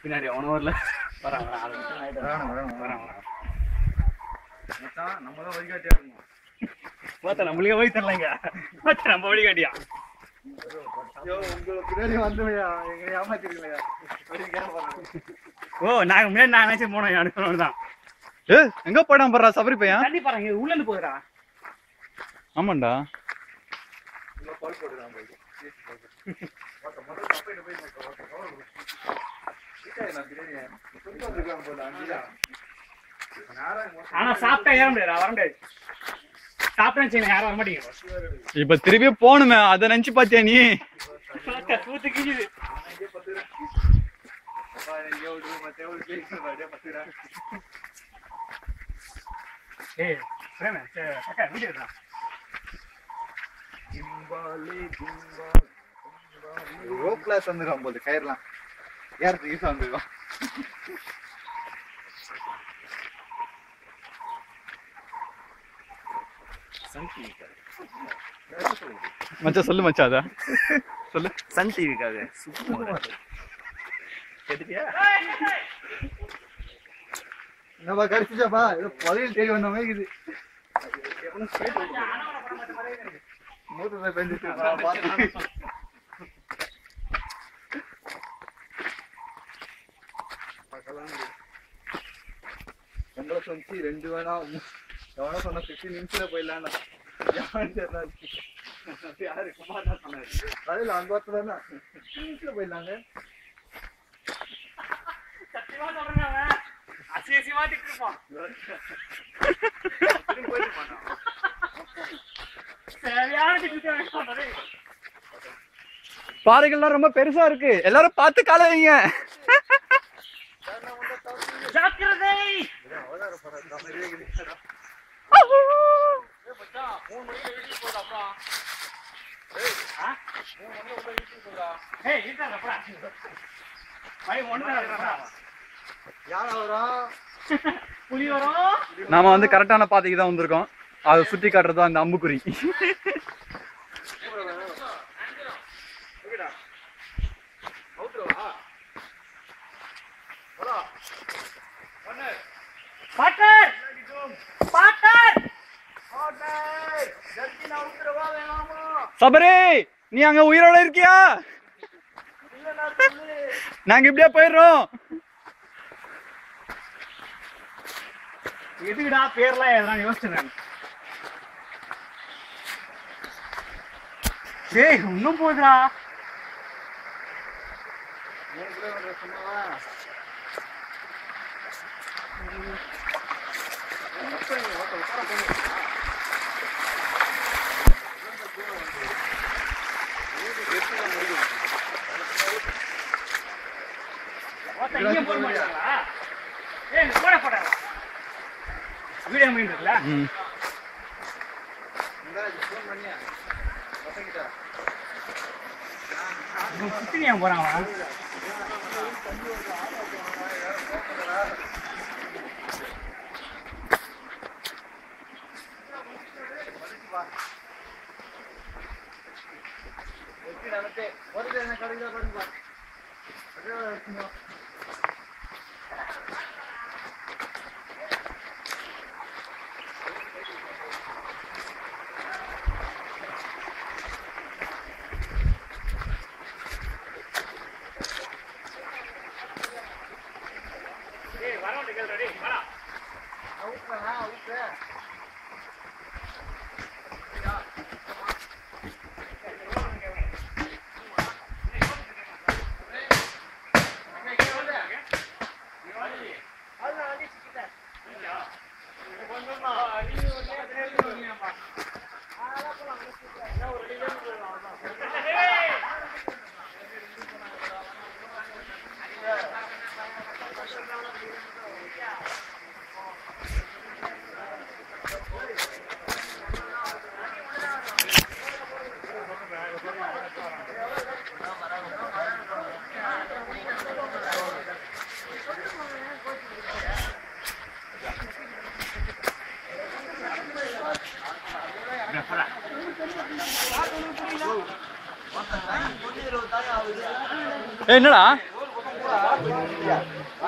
பின்னாடி 1 ஹவர்ல வராங்க. நம்மதான் வழிகாட்டியா இருக்கணும். பார்த்தா நம்மளுக்கே வழி தரலைங்க. நம்ம வழிகாட்டியா ஓ நாங்க முன்னாடி நான் நினைச்சு போனோம் அடுக்கணும் தான். எங்க போயிடாம போறா சபரி பையன்? தண்ணி பாருங்க உள்ள இருந்து போகுறா. ஆமாண்டா ஆனா சாப்பிட்டா ஏற முடியாது. வர முடியாது. சாப்பிட்டேன்னு யாரும் வர மாட்டீங்க. இப்ப திருப்பி போகணுமே அதை நினைச்சு பாத்தியா நீ? தூத்து கிழியுது. ஏய் பிரேமே அக்கா வீடியோ எடுடா. ரோப்ல வந்துடும் போது கயிறலாம் ஏறதுக்கு யூஸ் வந்துடும். மச்சா சொல்லு மச்சா அத சொல்லு. சன் டிவிக்காக நம்ம கடிச்சிச்சாப்பா ஏதோ பழைய தேடி வந்த மாதிரி இருக்குது. மூத்த பெஞ்சிட்டு நம்மள சொல்லி 2 வேணா எவனோ சொன்ன 15 நிமிஷத்துல போயிடலான்னா யாரு குமார் தான் சொன்னாரு. அதில் அந்த வார்த்தை தானே 15 நிமிஷத்துல போயிடலாங்க. சத்தியமா சொல்றேன் அசியசியமா திட்டுப்பான். சரியான திட்டு. பாறைகள்லாம் ரொம்ப பெருசா இருக்கு. எல்லாரும் பார்த்து கால வைங்க. ஜாக்கிரதை. புலி வரும். நாம வந்து கரெக்டான பாதைக்கு தான் வந்திருக்கோம். அதை சுத்தி காட்டுறதா அந்த அம்புக்குறி. பாட்டர் பாட்டர் சபரி நீ அங்க உயிரோட இருக்கியா? நாங்க இப்படியே போயிடுறோம். எதுக்குடா பேர்லாம் எதனா யோசிச்சேன். டேய் இன்னும் போகுதுடா. வீடியோ மீன் இருக்குல்ல சுத்தி போறான். என்னடா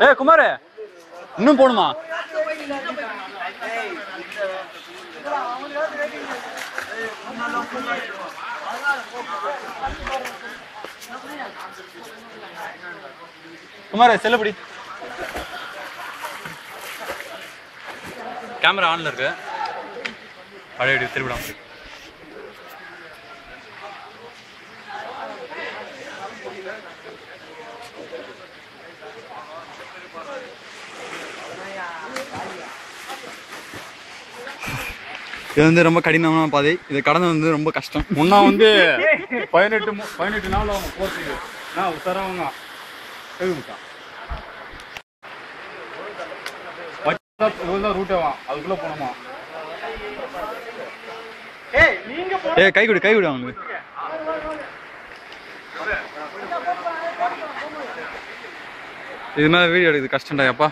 ஏய் குமார் இன்னும் போணுமா? குமார் செல்லப்படி. கேமரா ஆன்ல இருக்கு. பழைய திருவிழா இது வந்து ரொம்ப கடினமான பாதை. இது கடந்து வந்து ரொம்ப கஷ்டம். முன்னா வந்து 18 நாள் அவங்க போறதுக்கு நான் உத்தரவங்க ரூட்டேவா அதுக்குள்ள போனோமா? ஏய் கை கொடு அவங்க. இது மேல வீடியோ எடுக்குது கஷ்டம்டா அப்பா.